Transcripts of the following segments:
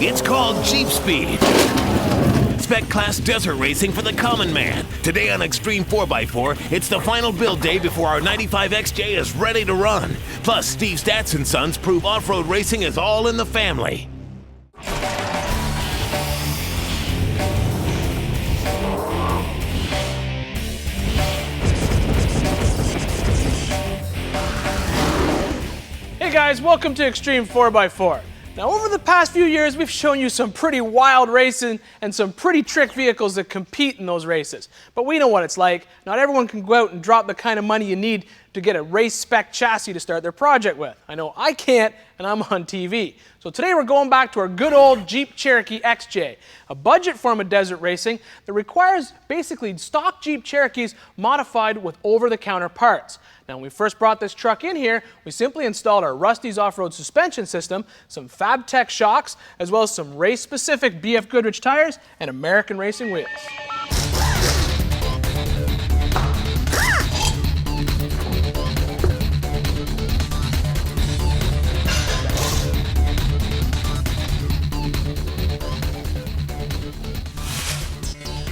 It's called Jeep Speed. Spec class desert racing for the common man. Today on Xtreme 4x4, it's the final build day before our 95 XJ is ready to run. Plus, Steve Staats and Sons prove off-road racing is all in the family. Hey guys, welcome to Xtreme 4x4. Now over the past few years, we've shown you some pretty wild racing and some pretty trick vehicles that compete in those races. But we know what it's like. Not everyone can go out and drop the kind of money you need to get a race spec chassis to start their project with. I know I can't, and I'm on TV. So today we're going back to our good old Jeep Cherokee XJ, a budget form of desert racing that requires basically stock Jeep Cherokees modified with over-the-counter parts. Now, when we first brought this truck in here, we simply installed our Rusty's off-road suspension system, some FabTech shocks, as well as some race-specific BF Goodrich tires and American racing wheels.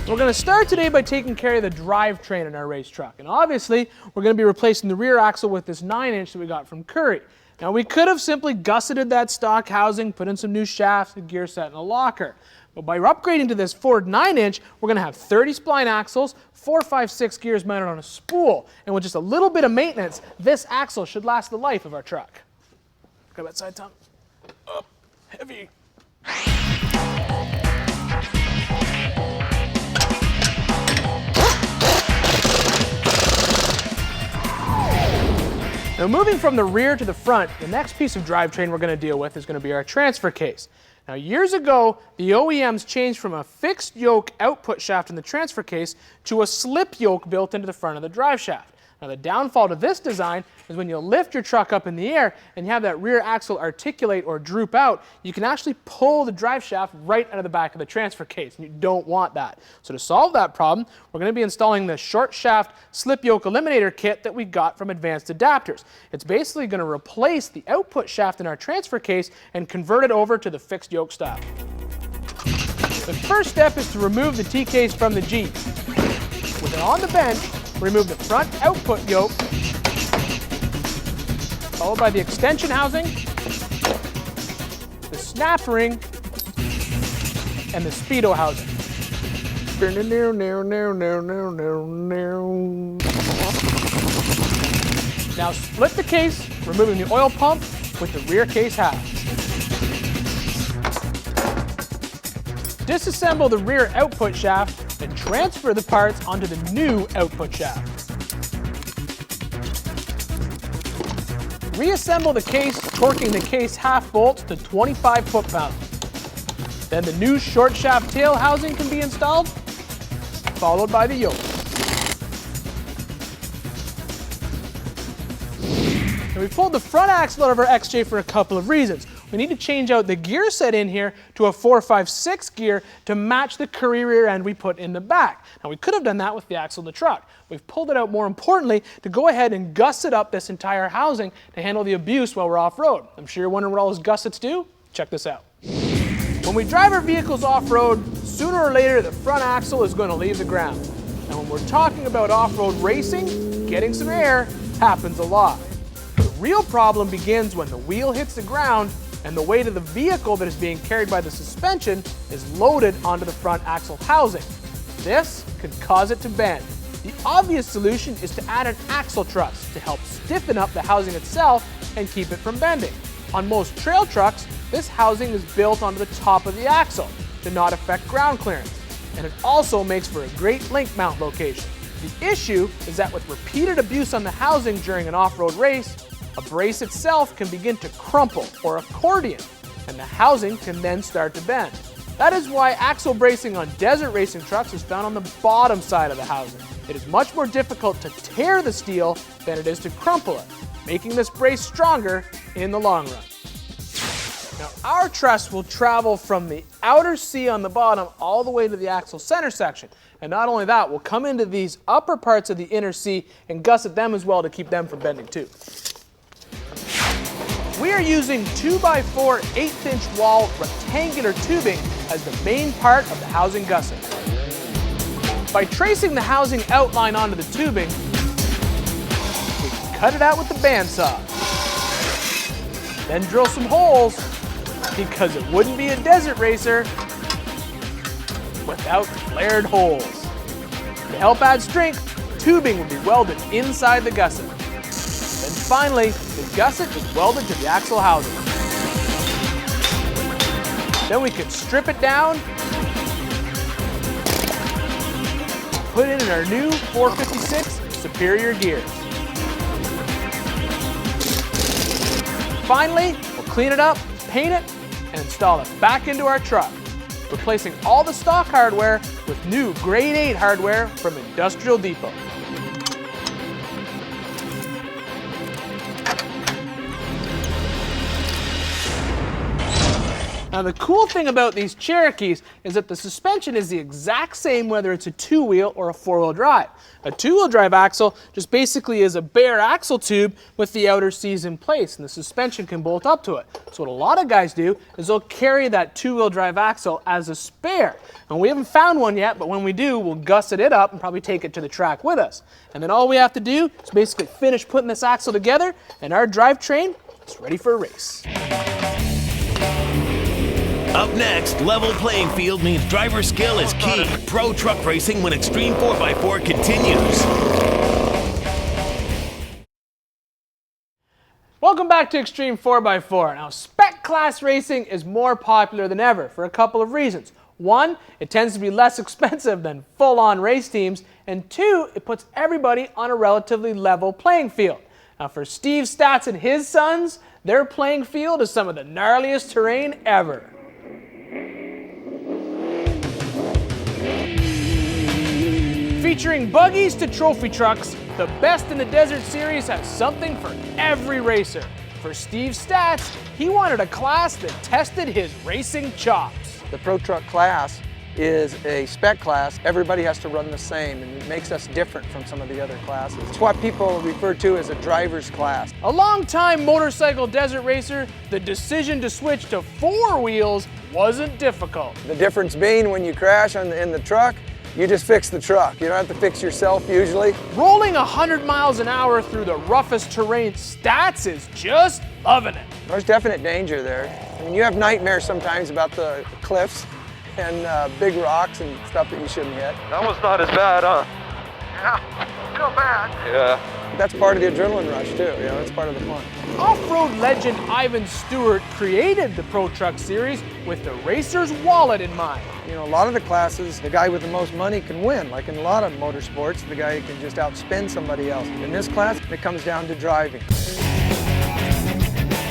We're going to start today by taking care of the drivetrain in our race truck. And obviously, we're going to be replacing the rear axle with this 9-inch that we got from Curry. Now, we could have simply gusseted that stock housing, put in some new shafts, a gear set, and a locker. But by upgrading to this Ford 9-inch, we're going to have 30 spline axles, 4, 5, 6 gears mounted on a spool. And with just a little bit of maintenance, this axle should last the life of our truck. Grab that side, Tom. Up, heavy. Now moving from the rear to the front, the next piece of drivetrain we're going to deal with is going to be our transfer case. Now years ago, the OEMs changed from a fixed yoke output shaft in the transfer case to a slip yoke built into the front of the drive shaft. Now the downfall to this design is when you lift your truck up in the air and you have that rear axle articulate or droop out, you can actually pull the drive shaft right out of the back of the transfer case, and you don't want that. So to solve that problem, we're going to be installing the short shaft slip yoke eliminator kit that we got from Advanced Adapters. It's basically going to replace the output shaft in our transfer case and convert it over to the fixed yoke style. The first step is to remove the T-case from the Jeep. With it on the bench, remove the front output yoke, followed by the extension housing, the snap ring, and the speedo housing. Now split the case, removing the oil pump with the rear case half. Disassemble the rear output shaft and transfer the parts onto the new output shaft. Reassemble the case, torquing the case half bolts to 25 foot-pounds. Then the new short shaft tail housing can be installed, followed by the yoke. Now we pulled the front axle out of our XJ for a couple of reasons. We need to change out the gear set in here to a 4, 5, 6 gear to match the Curry rear end we put in the back. Now we could have done that with the axle of the truck. We've pulled it out more importantly to go ahead and gusset up this entire housing to handle the abuse while we're off-road. I'm sure you're wondering what all those gussets do? Check this out. When we drive our vehicles off-road, sooner or later the front axle is going to leave the ground. And when we're talking about off-road racing, getting some air happens a lot. The real problem begins when the wheel hits the ground and the weight of the vehicle that is being carried by the suspension is loaded onto the front axle housing. This could cause it to bend. The obvious solution is to add an axle truss to help stiffen up the housing itself and keep it from bending. On most trail trucks, this housing is built onto the top of the axle to not affect ground clearance, and it also makes for a great link mount location. The issue is that with repeated abuse on the housing during an off-road race, a brace itself can begin to crumple or accordion, and the housing can then start to bend. That is why axle bracing on desert racing trucks is found on the bottom side of the housing. It is much more difficult to tear the steel than it is to crumple it, making this brace stronger in the long run. Now our truss will travel from the outer C on the bottom all the way to the axle center section. And not only that, we'll come into these upper parts of the inner C and gusset them as well to keep them from bending too. we are using 2x4 1/8" wall rectangular tubing as the main part of the housing gusset. By tracing the housing outline onto the tubing, we can cut it out with the bandsaw. Then drill some holes, because it wouldn't be a desert racer without flared holes. To help add strength, tubing will be welded inside the gusset. Then finally, the gusset is welded to the axle housing. Then we can strip it down, put it in our new 456 Superior gears. Finally, we'll clean it up, paint it, and install it back into our truck, replacing all the stock hardware with new Grade 8 hardware from Industrial Depot. Now the cool thing about these Cherokees is that the suspension is the exact same whether it's a 2-wheel or a 4-wheel drive. A 2-wheel drive axle just basically is a bare axle tube with the outer C's in place, and the suspension can bolt up to it. So what a lot of guys do is they'll carry that 2-wheel drive axle as a spare. And we haven't found one yet, but when we do, we'll gusset it up and probably take it to the track with us. And then all we have to do is basically finish putting this axle together, and our drivetrain is ready for a race. Up next, level playing field means driver skill is key. Pro truck racing when Xtreme 4x4 continues. Welcome back to Xtreme 4x4. Now, spec class racing is more popular than ever for a couple of reasons. One, it tends to be less expensive than full-on race teams, and two, it puts everybody on a relatively level playing field. Now, for Steve Staats and his sons, their playing field is some of the gnarliest terrain ever. Featuring buggies to trophy trucks, the Best in the Desert series has something for every racer. For Steve Staats, he wanted a class that tested his racing chops. The Pro Truck class is a spec class. Everybody has to run the same, and it makes us different from some of the other classes. It's what people refer to as a driver's class. A long-time motorcycle desert racer, the decision to switch to 4 wheels wasn't difficult. The difference being when you crash in the truck, you just fix the truck. You don't have to fix yourself usually. Rolling 100 miles an hour through the roughest terrain, Staats is just loving it. There's definite danger there. I mean, you have nightmares sometimes about the cliffs and big rocks and stuff that you shouldn't hit. That was not as bad, huh? Yeah, still bad. Yeah. That's part of the adrenaline rush too, you know, that's part of the fun. Off-road legend Ivan Stewart created the Pro Truck series with the racer's wallet in mind. You know, a lot of the classes, the guy with the most money can win. Like in a lot of motorsports, the guy can just outspin somebody else. In this class, it comes down to driving.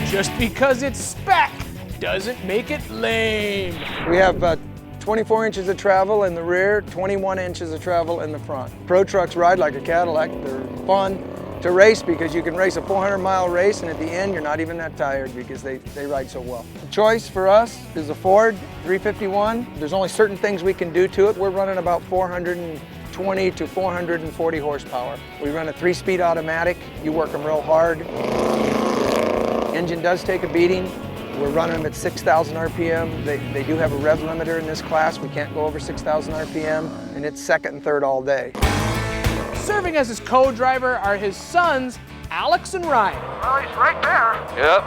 Just because it's spec doesn't make it lame. We have 24 inches of travel in the rear, 21 inches of travel in the front. Pro trucks ride like a Cadillac. They're fun to race because you can race a 400-mile race, and at the end, you're not even that tired because they ride so well. The choice for us is a Ford 351. There's only certain things we can do to it. We're running about 420 to 440 horsepower. We run a 3-speed automatic. You work them real hard. Engine does take a beating. We're running them at 6,000 RPM. They do have a rev limiter in this class. We can't go over 6,000 RPM, and it's second and third all day. Serving as his co-driver are his sons, Alex and Ryan. Well, he's right there. Yep.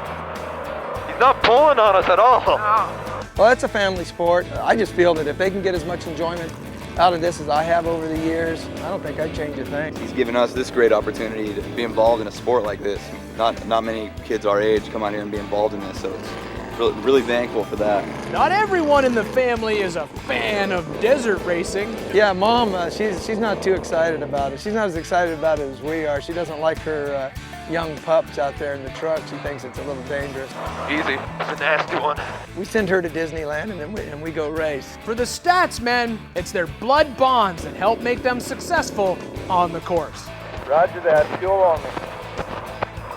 He's not pulling on us at all. No. Well, it's a family sport. I just feel that if they can get as much enjoyment out of this as I have over the years, I don't think I'd change a thing. He's given us this great opportunity to be involved in a sport like this. Not many kids our age come out here and be involved in this, so it's really thankful for that. Not everyone in the family is a fan of desert racing. Yeah, Mom, she's not too excited about it. She's not as excited about it as we are. She doesn't like her young pups out there in the truck. She thinks it's a little dangerous. Easy. It's a nasty one. We send her to Disneyland and we go race. For the Staats men, it's their blood bonds that help make them successful on the course. Roger that. Fuel on me.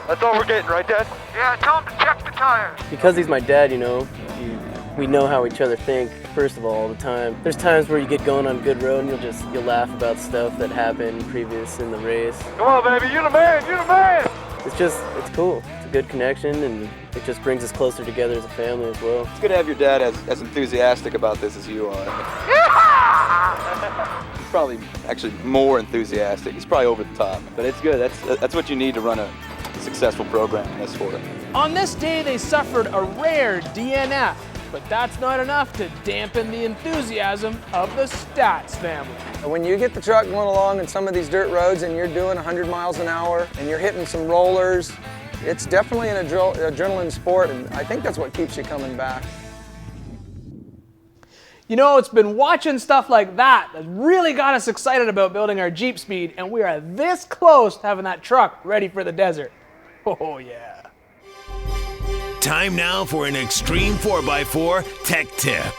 That's all we're getting, right, Dad? Yeah, tell him to check the tires. Because he's my dad, you know, we know how each other think, first of all the time. There's times where you get going on a good road and you'll laugh about stuff that happened previous in the race. Come on, baby. You're the man. You're the man. it's cool. It's a good connection, and it just brings us closer together as a family as well. It's good to have your dad as enthusiastic about this as you are. He's probably actually more enthusiastic. He's probably over the top, but it's good. That's what you need to run a successful program in this sport. On this day, they suffered a rare DNF, but that's not enough to dampen the enthusiasm of the Staats family. When you get the truck going along in some of these dirt roads and you're doing 100 miles an hour and you're hitting some rollers, it's definitely an adrenaline sport, and I think that's what keeps you coming back. You know, it's been watching stuff like that that really got us excited about building our Jeep Speed, and we are this close to having that truck ready for the desert. Oh yeah. Time now for an Xtreme 4x4 tech tip.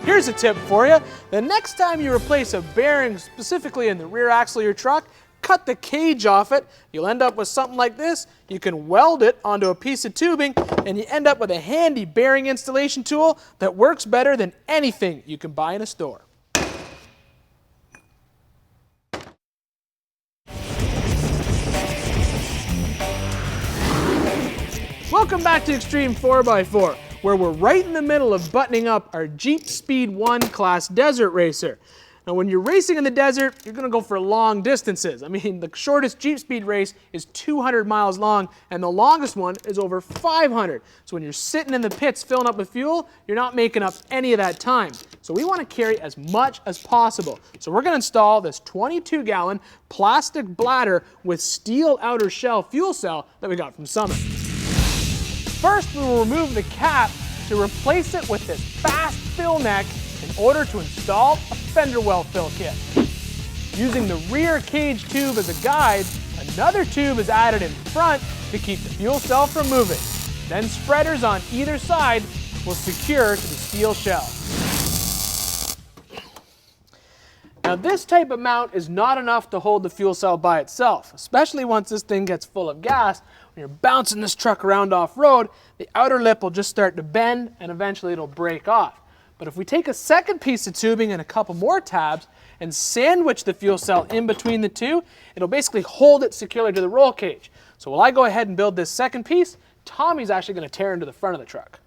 Here's a tip for you. The next time you replace a bearing, specifically in the rear axle of your truck, cut the cage off it. You'll end up with something like this. You can weld it onto a piece of tubing, and you end up with a handy bearing installation tool that works better than anything you can buy in a store. Welcome back to Xtreme 4x4, where we're right in the middle of buttoning up our Jeep Speed 1 class desert racer. Now when you're racing in the desert, you're gonna go for long distances. I mean, the shortest Jeep Speed race is 200 miles long, and the longest one is over 500. So when you're sitting in the pits filling up with fuel, you're not making up any of that time. So we wanna carry as much as possible. So we're gonna install this 22-gallon plastic bladder with steel outer shell fuel cell that we got from Summit. First, we will remove the cap to replace it with this fast fill neck in order to install a fender well fill kit. Using the rear cage tube as a guide, another tube is added in front to keep the fuel cell from moving. Then spreaders on either side will secure to the steel shell. Now this type of mount is not enough to hold the fuel cell by itself, especially once this thing gets full of gas. When you're bouncing this truck around off-road, the outer lip will just start to bend and eventually it'll break off. But if we take a second piece of tubing and a couple more tabs and sandwich the fuel cell in between the two, it'll basically hold it securely to the roll cage. So while I go ahead and build this second piece, Tommy's actually going to tear into the front of the truck.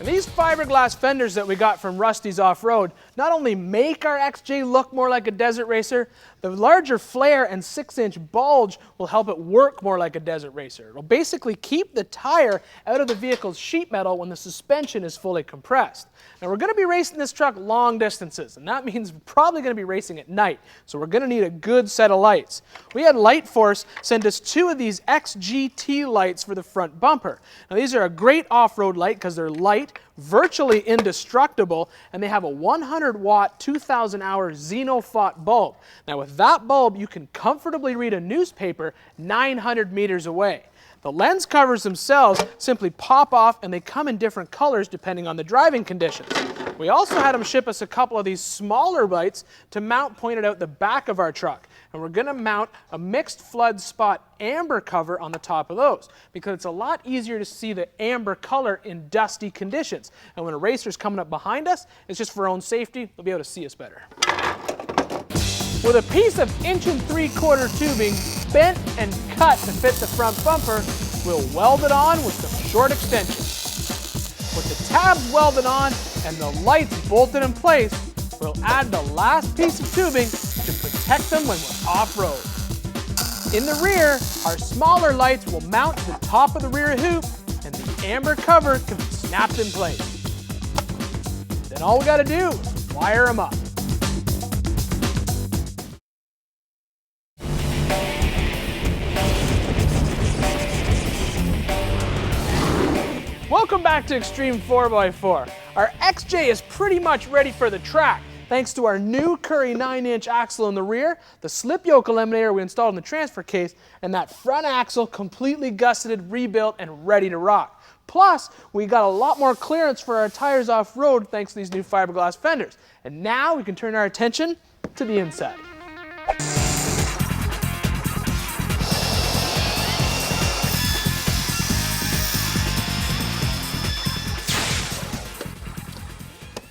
These fiberglass fenders that we got from Rusty's Off-Road not only make our XJ look more like a desert racer, the larger flare and 6-inch bulge will help it work more like a desert racer. It'll basically keep the tire out of the vehicle's sheet metal when the suspension is fully compressed. Now we're going to be racing this truck long distances, and that means we're probably going to be racing at night, so we're going to need a good set of lights. We had Light Force send us 2 of these XGT lights for the front bumper. Now these are a great off-road light because they're light, virtually indestructible, and they have a 100-watt, 2,000-hour Xenophot bulb. Now with that bulb, you can comfortably read a newspaper 900 meters away. The lens covers themselves simply pop off, and they come in different colors depending on the driving conditions. We also had them ship us a couple of these smaller lights to mount pointed out the back of our truck. And we're going to mount a mixed flood spot amber cover on the top of those because it's a lot easier to see the amber color in dusty conditions. And when a racer's coming up behind us, it's just for our own safety, they'll be able to see us better. With a piece of 1 3/4 tubing bent and cut to fit the front bumper, we'll weld it on with some short extensions. With the tabs welded on and the lights bolted in place, we'll add the last piece of tubing to protect them when we're off-road. In the rear, our smaller lights will mount to the top of the rear hoop, and the amber cover can be snapped in place. Then all we got to do is wire them up. Welcome back to Xtreme 4x4. Our XJ is pretty much ready for the track. Thanks to our new Curry 9-inch axle in the rear, the slip yoke eliminator we installed in the transfer case, and that front axle completely gusseted, rebuilt, and ready to rock. Plus, we got a lot more clearance for our tires off-road thanks to these new fiberglass fenders. And now we can turn our attention to the inside.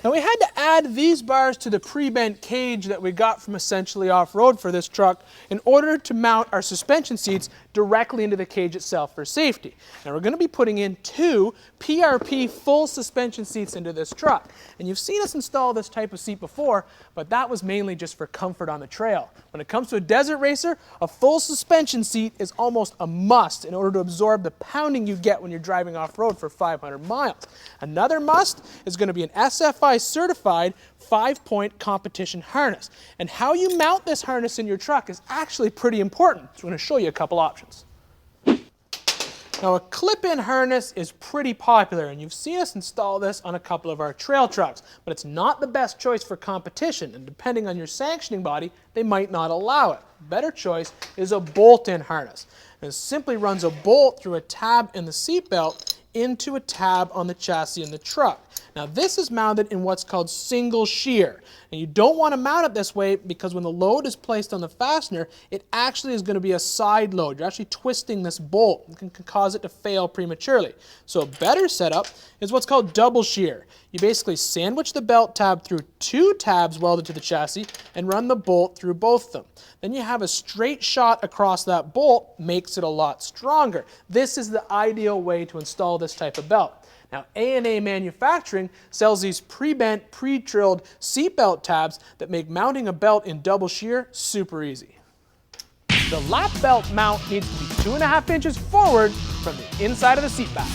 Now we had to add these bars to the pre-bent cage that we got from Essentially Off-Road for this truck in order to mount our suspension seats directly into the cage itself for safety. Now we're going to be putting in 2 PRP full suspension seats into this truck. And you've seen us install this type of seat before, but that was mainly just for comfort on the trail. When it comes to a desert racer, a full suspension seat is almost a must in order to absorb the pounding you get when you're driving off-road for 500 miles. Another must is going to be an SFI certified 5-point competition harness. And how you mount this harness in your truck is actually pretty important. So I'm going to show you a couple options. Now a clip-in harness is pretty popular, and you've seen us install this on a couple of our trail trucks, but it's not the best choice for competition, and depending on your sanctioning body, they might not allow it. Better choice is a bolt-in harness. And it simply runs a bolt through a tab in the seat belt into a tab on the chassis in the truck. Now this is mounted in what's called single shear. And you don't want to mount it this way because when the load is placed on the fastener, it actually is going to be a side load. You're actually twisting this bolt. It can cause it to fail prematurely. So a better setup is what's called double shear. You basically sandwich the belt tab through 2 tabs welded to the chassis and run the bolt through both of them. Then you have a straight shot across that bolt, makes it a lot stronger. This is the ideal way to install this type of belt. Now, A&A Manufacturing sells these pre-bent, pre-drilled seatbelt tabs that make mounting a belt in double shear super easy. The lap belt mount needs to be 2.5 inches forward from the inside of the seat back.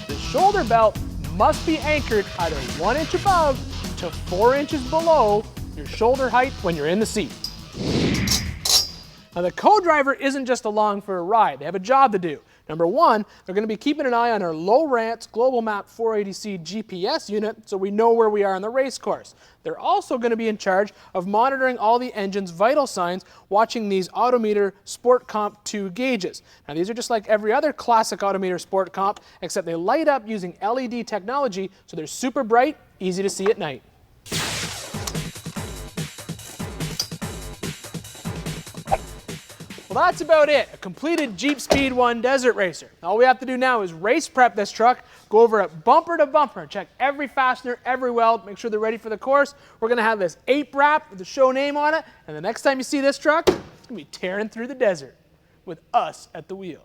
The shoulder belt must be anchored either 1 inch above to 4 inches below your shoulder height when you're in the seat. Now the co-driver isn't just along for a ride, they have a job to do. Number 1, they're going to be keeping an eye on our low rants Global Map 480C GPS unit so we know where we are on the race course. They're also going to be in charge of monitoring all the engine's vital signs, watching these Autometer Sport Comp 2 gauges. Now these are just like every other classic Autometer Sport Comp, except they light up using LED technology, so they're super bright, easy to see at night. Well, that's about it. A completed Jeep Speed 1 Desert Racer. All we have to do now is race prep this truck, go over it bumper to bumper, check every fastener, every weld, make sure they're ready for the course. We're going to have this ape wrap with the show name on it, and the next time you see this truck, it's going to be tearing through the desert with us at the wheel.